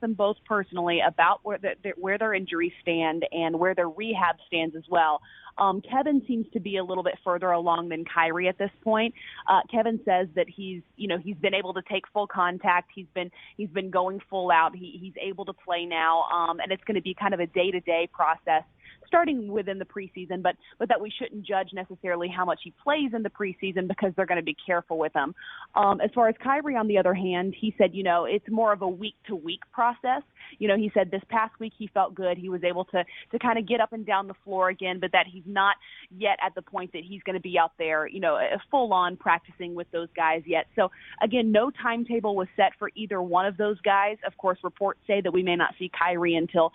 them both personally about where their injuries stand and where their rehab stands as well. Kevin seems to be a little bit further along than Kyrie at this point. Kevin says that he's been able to take full contact. He's been going full out. He's able to play now, and it's going to be kind of a day-to-day process starting within the preseason, but that we shouldn't judge necessarily how much he plays in the preseason because they're going to be careful with him. As far as Kyrie, on the other hand, he said, it's more of a week-to-week process. He said this past week he felt good. He was able to kind of get up and down the floor again, but that he's not yet at the point that he's going to be out there, full-on practicing with those guys yet. So, again, no timetable was set for either one of those guys. Of course, reports say that we may not see Kyrie until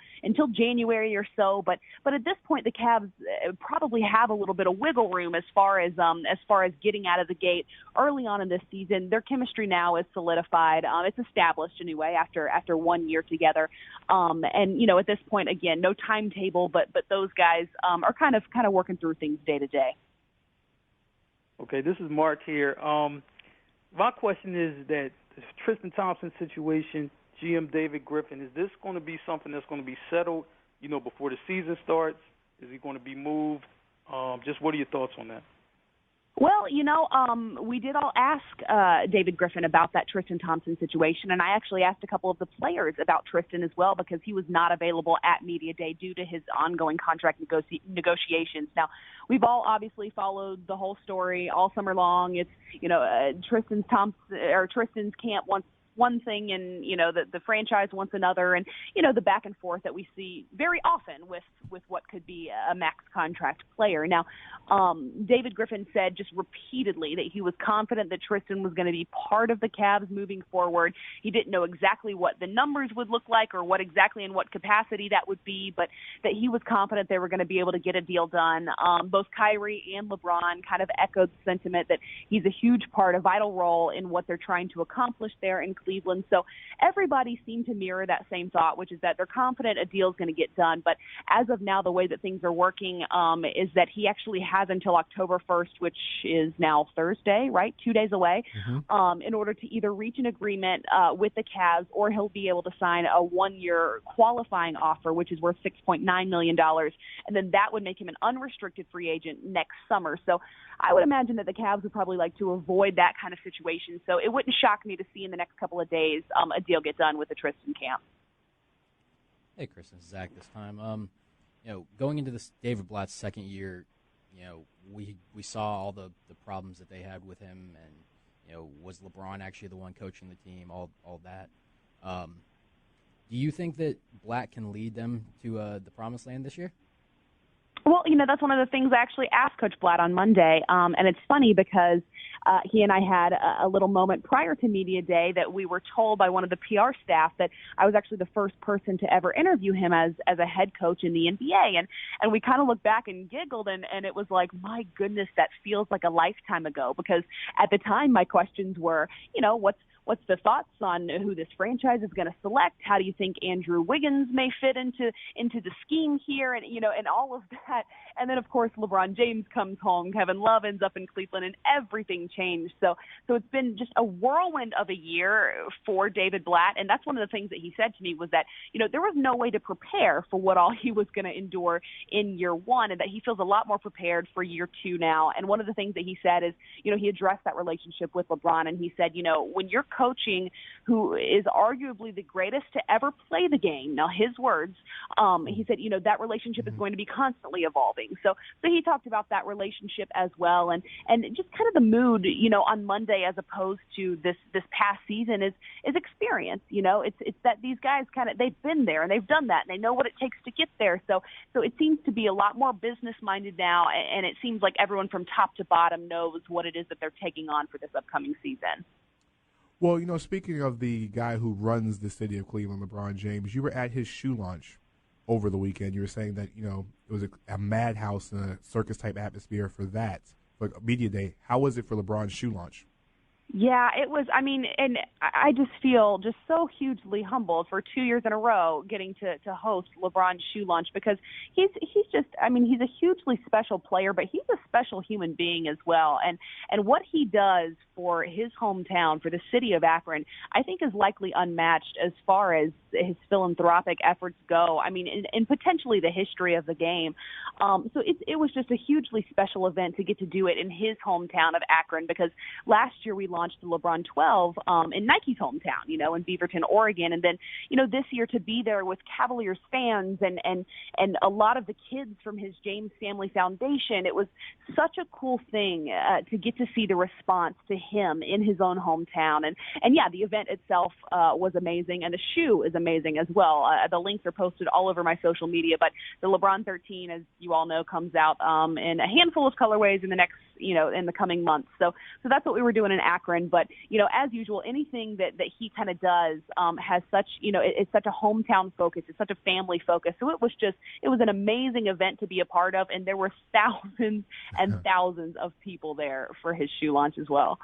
January or so, but at this point, the Cavs probably have a little bit of wiggle room as far as getting out of the gate early on in this season. Their chemistry now is solidified. It's established anyway after 1 year together. At this point, again, no timetable, but those guys are kind of working through things day to day. Okay, this is Mark here. My question is that the Tristan Thompson situation, GM David Griffin, is this going to be something that's going to be settled before the season starts? Is he going to be moved? Just what are your thoughts on that? Well, we did all ask David Griffin about that Tristan Thompson situation, and I actually asked a couple of the players about Tristan as well because he was not available at Media Day due to his ongoing contract negotiations. Now, we've all obviously followed the whole story all summer long. It's, Tristan's camp wants one thing and, the franchise wants another, and, the back and forth that we see very often with what could be a max contract player. Now, David Griffin said just repeatedly that he was confident that Tristan was going to be part of the Cavs moving forward. He didn't know exactly what the numbers would look like or what exactly in what capacity that would be, but that he was confident they were going to be able to get a deal done. Both Kyrie and LeBron kind of echoed the sentiment that he's a huge part, a vital role in what they're trying to accomplish there in Cleveland. So everybody seemed to mirror that same thought, which is that they're confident a deal is going to get done. But as of now, the way that things are working is that he actually has until October 1st, which is now Thursday, right? 2 days away, in order to either reach an agreement with the Cavs, or he'll be able to sign a 1-year qualifying offer, which is worth $6.9 million. And then that would make him an unrestricted free agent next summer. So I would imagine that the Cavs would probably like to avoid that kind of situation. So it wouldn't shock me to see in the next couple of days a deal get done with the Tristan camp. Hey, Chris, this is Zach this time. Going into this David Blatt's second year, we saw all the problems that they had with him, and was LeBron actually the one coaching the team, all that. Do you think that Blatt can lead them to the promised land this year? Well, that's one of the things I actually asked Coach Blatt on Monday, and it's funny because he and I had a little moment prior to Media Day that we were told by one of the PR staff that I was actually the first person to ever interview him as a head coach in the NBA, and we kind of looked back and giggled, and it was like, my goodness, that feels like a lifetime ago, because at the time my questions were, what's the thoughts on who this franchise is going to select? How do you think Andrew Wiggins may fit into the scheme here? And, and all of that. And then, of course, LeBron James comes home. Kevin Love ends up in Cleveland, and everything changed. So it's been just a whirlwind of a year for David Blatt. And that's one of the things that he said to me was that, there was no way to prepare for what all he was going to endure in year one, and that he feels a lot more prepared for year two now. And one of the things that he said is, he addressed that relationship with LeBron, and he said, when you're coaching who is arguably the greatest to ever play the game, now his words, he said, that relationship is going to be constantly evolving. So he talked about that relationship as well, and just kind of the mood, on Monday as opposed to this past season is experience. It's that these guys they've been there and they've done that and they know what it takes to get there. So it seems to be a lot more business minded now, and it seems like everyone from top to bottom knows what it is that they're taking on for this upcoming season. Well, speaking of the guy who runs the city of Cleveland, LeBron James, you were at his shoe launch over the weekend. You were saying that, it was a madhouse and a circus-type atmosphere for that. For Media Day, how was it for LeBron's shoe launch? Yeah, it was. I mean, and I just feel just so hugely humbled for 2 years in a row getting to host LeBron's shoe launch, because he's just. I mean, he's a hugely special player, but he's a special human being as well. And what he does for his hometown, for the city of Akron, I think is likely unmatched as far as his philanthropic efforts go. I mean, in potentially the history of the game. So it was just a hugely special event to get to do it in his hometown of Akron, because last year we launched the LeBron 12 in Nike's hometown, in Beaverton, Oregon. And then, this year to be there with Cavaliers fans and a lot of the kids from his James Family Foundation. It was such a cool thing to get to see the response to him in his own hometown. And yeah, the event itself was amazing, and the shoe is amazing as well. The links are posted all over my social media, but the LeBron 13, as you all know, comes out in a handful of colorways in the next, in the coming months. So that's what we were doing in Akron. But, as usual, anything that he kind of does has such, it's such a hometown focus. It's such a family focus. So it was an amazing event to be a part of. And there were thousands and thousands of people there for his shoe launch as well.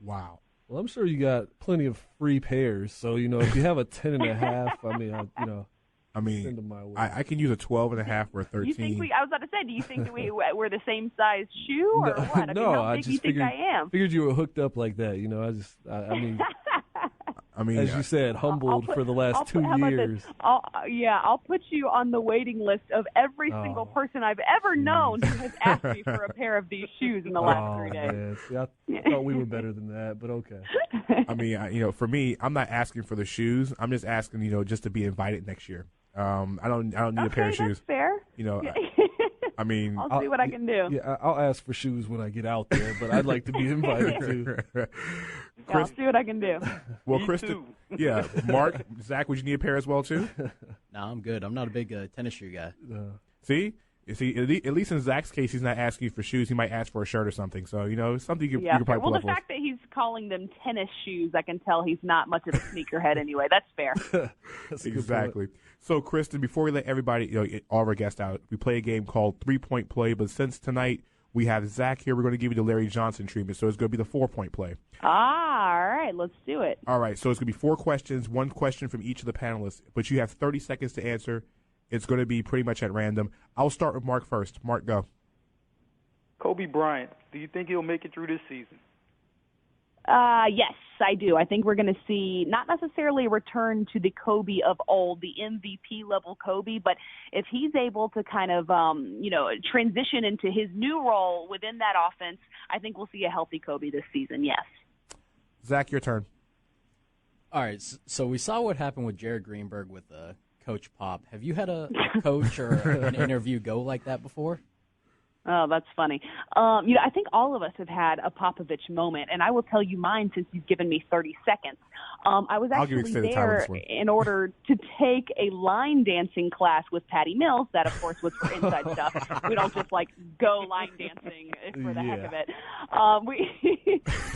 Wow. Well, I'm sure you got plenty of free pairs. So, if you have a 10.5, I mean, send them my way. I can use a 12.5 or a 13. You think I was about to say, do you think that we're the same size shoe or what? How big do you think I am? Figured you were hooked up like that. I mean, as you said, humbled for the last 2 years. I'll put you on the waiting list of every single person I've ever known who has asked me for a pair of these shoes in the last 3 days. Man. See, I thought we were better than that, but okay. I mean, for me, I'm not asking for the shoes. I'm just asking, just to be invited next year. I don't need a pair of shoes. That's fair. I mean, I'll see what I can do. Yeah, I'll ask for shoes when I get out there, but I'd like to be invited too. I'll see what I can do. Well, Kristen, yeah, Mark, Zach, would you need a pair as well too? No, I'm good. I'm not a big tennis shoe guy. See, at least in Zach's case, he's not asking you for shoes. He might ask for a shirt or something. So, something you can probably pull up. Well, the fact that he's calling them tennis shoes, I can tell he's not much of a sneakerhead anyway. That's fair. That's exactly. So, Kristen, before we let everybody, all of our guests out, we play a game called 3-Point Play. But since tonight we have Zach here, we're going to give you the Larry Johnson treatment. So it's going to be the 4-Point Play. All right. Let's do it. All right. So it's going to be 4 questions, 1 question from each of the panelists. But you have 30 seconds to answer. It's going to be pretty much at random. I'll start with Mark first. Mark, go. Kobe Bryant, do you think he'll make it through this season? Yes, I do. I think we're going to see not necessarily a return to the Kobe of old, the MVP level Kobe, but if he's able to kind of, transition into his new role within that offense, I think we'll see a healthy Kobe this season. Yes. Zach, your turn. All right. So we saw what happened with Jared Greenberg with Coach Pop. Have you had a coach or an interview go like that before? Oh, that's funny. I think all of us have had a Popovich moment, and I will tell you mine since you've given me 30 seconds. I was actually there in order to take a line dancing class with Patty Mills. That, of course, was for inside stuff. We don't just, go line dancing for the heck of it.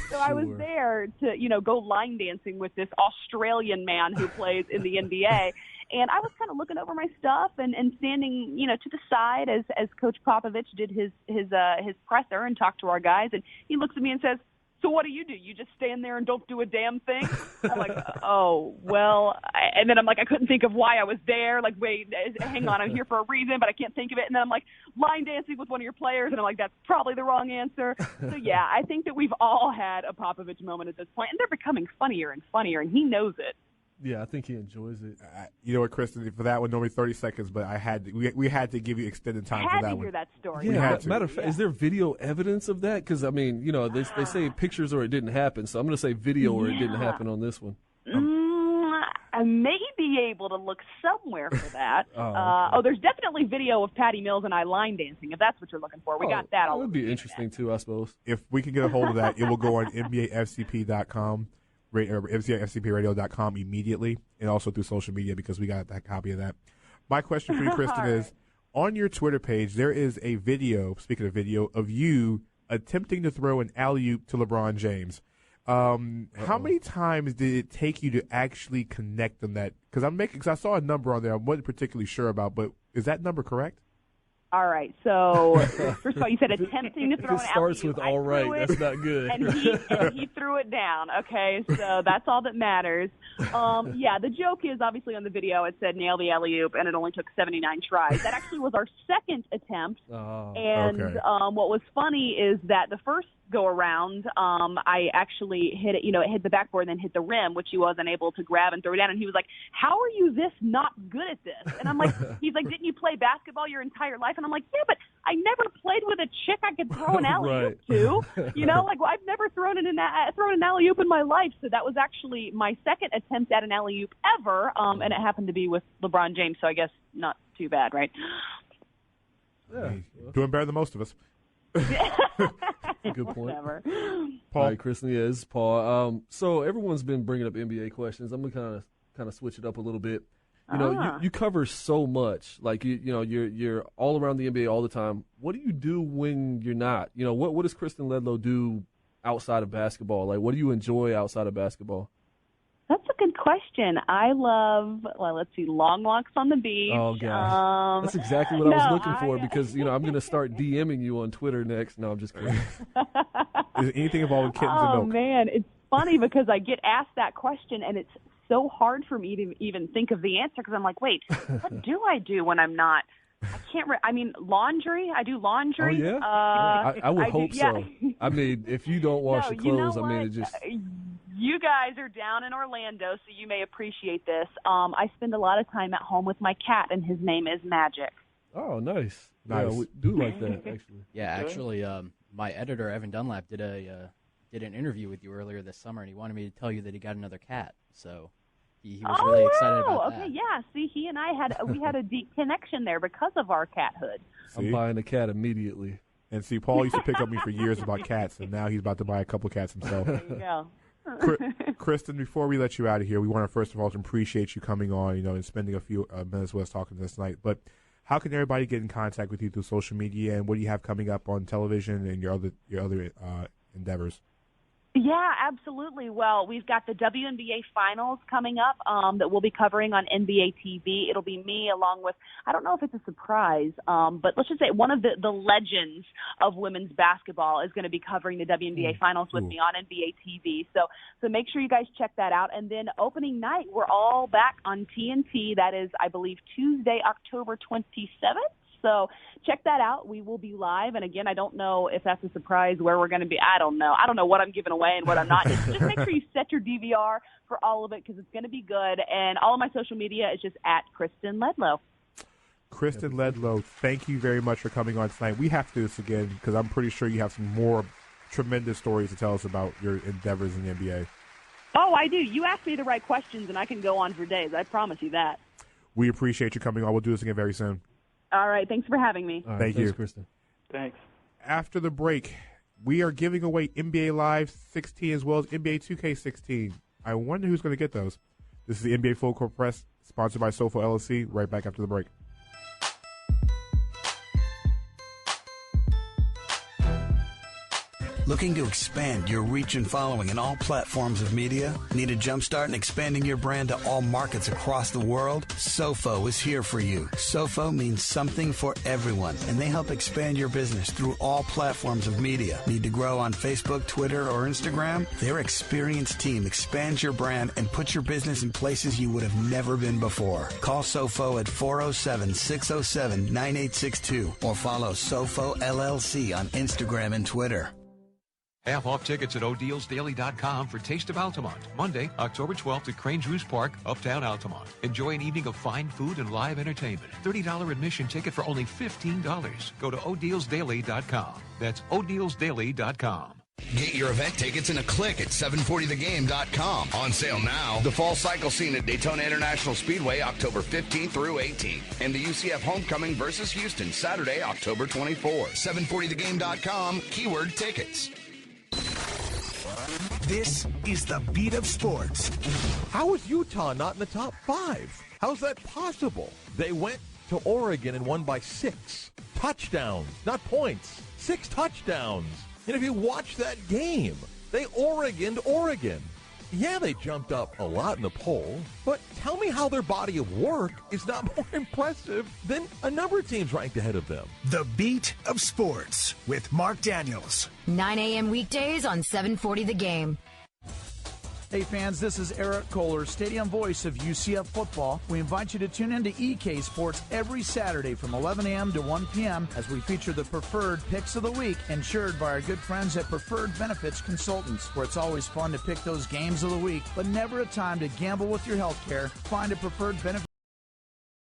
So I was there to, go line dancing with this Australian man who plays in the NBA. And I was kind of looking over my stuff and standing, to the side as Coach Popovich did his presser and talked to our guys. And he looks at me and says, "So what do? You just stand there and don't do a damn thing?" I'm like, "Oh, well." And then I'm like, I couldn't think of why I was there. Like, wait, hang on, I'm here for a reason, but I can't think of it. And then I'm like, line dancing with one of your players. And I'm like, that's probably the wrong answer. So, yeah, I think that we've all had a Popovich moment at this point. And they're becoming funnier and funnier, and he knows it. Yeah, I think he enjoys it. You know what, Kristen? For that one, normally 30 seconds, but we had to give you extended time for that one. Had to hear that story. Yeah, matter of fact, is there video evidence of that? Because, they say pictures or it didn't happen, so I'm going to say video or it didn't happen on this one. I may be able to look somewhere for that. Okay. There's definitely video of Patty Mills and I line dancing, if that's what you're looking for. We got that all. That would be interesting, too, I suppose. If we can get a hold of that, it will go on NBAFCP.com. Or FCPRadio.com immediately, and also through social media because we got that copy of that. My question for you, Kristen, is on your Twitter page, there is a video, speaking of video, of you attempting to throw an alley-oop to LeBron James. How many times did it take you to actually connect on that? Because I saw a number on there I wasn't particularly sure about, but is that number correct? All right. So first of all, you said attempting to throw It an starts alley-oop. with all right. That's not good. And he threw it down. Okay, so that's all that matters. Yeah, the joke is obviously on the video it said nail the alley-oop, and it only took 79 tries. That actually was our second attempt. And okay. What was funny is that the first go around, I actually hit it. It hit the backboard and then hit the rim, which he wasn't able to grab and throw it down. And he was like, "How are you this not good at this?" And I'm like, "He's like, didn't you play basketball your entire life?" And I'm like, "Yeah, but I never played with a chick I could throw an alley-oop to. I've never thrown an alley-oop in my life." So that was actually my second attempt at an alley-oop ever, and it happened to be with LeBron James. So I guess not too bad, right? Yeah. Doing better than most of us. Good point. Whatever. Paul. All right, Kristen, yeah, this is Paul. So everyone's been bringing up NBA questions. I'm gonna kind of switch it up a little bit. You cover so much. Like you're all around the NBA all the time. What do you do when you're not? What does Kristen Ledlow do outside of basketball? Like, what do you enjoy outside of basketball? That's a good question. I love, long walks on the beach. Oh, gosh. That's exactly what I was looking for because, I'm going to start DMing you on Twitter next. No, I'm just kidding. Is anything involved with kittens and milk? Oh, man. It's funny because I get asked that question, and it's so hard for me to even think of the answer because I'm like, wait, what do I do when I'm not? I can't laundry. I do laundry. Oh, yeah? I would hope so. I mean, if you don't wash your clothes, it just... You guys are down in Orlando, so you may appreciate this. I spend a lot of time at home with my cat, and his name is Magic. Oh, nice. Nice. Yeah, we do like that, actually. Yeah, actually, my editor, Evan Dunlap, did an interview with you earlier this summer, and he wanted me to tell you that he got another cat. So he was really excited about that. Okay, yeah. See, he and I had a deep connection there because of our cathood. I'm buying a cat immediately. And see, Paul used to pick up me for years about cats, and now he's about to buy a couple cats himself. There you go. Kristen, before we let you out of here, we want to first of all appreciate you coming on, and spending a few minutes with us talking to us tonight. But how can everybody get in contact with you through social media, and what do you have coming up on television and your other endeavors? Yeah, absolutely. Well, we've got the WNBA Finals coming up that we'll be covering on NBA TV. It'll be me along with, I don't know if it's a surprise, but let's just say one of the legends of women's basketball is going to be covering the WNBA Finals with me on NBA TV. So make sure you guys check that out. And then opening night, we're all back on TNT. That is, I believe, Tuesday, October 27th. So check that out. We will be live. And again, I don't know if that's a surprise where we're going to be. I don't know. I don't know what I'm giving away and what I'm not. Just make sure you set your DVR for all of it because it's going to be good. And all of my social media is just at Kristen Ledlow. Kristen Ledlow, thank you very much for coming on tonight. We have to do this again because I'm pretty sure you have some more tremendous stories to tell us about your endeavors in the NBA. Oh, I do. You ask me the right questions, and I can go on for days. I promise you that. We appreciate you coming on. We'll do this again very soon. All right. Thanks for having me. Right, Thanks, Kristen. Thanks. After the break, we are giving away NBA Live 16 as well as NBA 2K16. I wonder who's going to get those. This is the NBA Full Court Press, sponsored by SOFOELLC. Right back after the break. Looking to expand your reach and following in all platforms of media? Need a jumpstart in expanding your brand to all markets across the world? SOFO is here for you. SOFO means something for everyone, and they help expand your business through all platforms of media. Need to grow on Facebook, Twitter, or Instagram? Their experienced team expands your brand and puts your business in places you would have never been before. Call SOFO at 407-607-9862 or follow SOFO LLC on Instagram and Twitter. Half off tickets at odealsdaily.com for Taste of Altamont. Monday, October 12th at Cranes Roost Park, Uptown Altamont. Enjoy an evening of fine food and live entertainment. $30 admission ticket for only $15. Go to odealsdaily.com. That's odealsdaily.com. Get your event tickets in a click at 740thegame.com. On sale now. The Fall Cycle Scene at Daytona International Speedway, October 15th through 18th. And the UCF Homecoming versus Houston, Saturday, October 24th. 740thegame.com, keyword tickets. This is the beat of sports. How is Utah not in the top 5? How's that possible? They went to Oregon and won by 6 touchdowns, not points. 6 touchdowns. And if you watch that game, they Oregoned Oregon. Yeah, they jumped up a lot in the poll, but tell me how their body of work is not more impressive than a number of teams ranked ahead of them. The Beat of Sports with Mark Daniels. 9 a.m. weekdays on 740 The Game. Hey fans, this is Eric Kohler, stadium voice of UCF football. We invite you to tune in to EK Sports every Saturday from 11 a.m. to 1 p.m. as we feature the preferred picks of the week, insured by our good friends at Preferred Benefits Consultants, where it's always fun to pick those games of the week, but never a time to gamble with your health care. Find a preferred benefit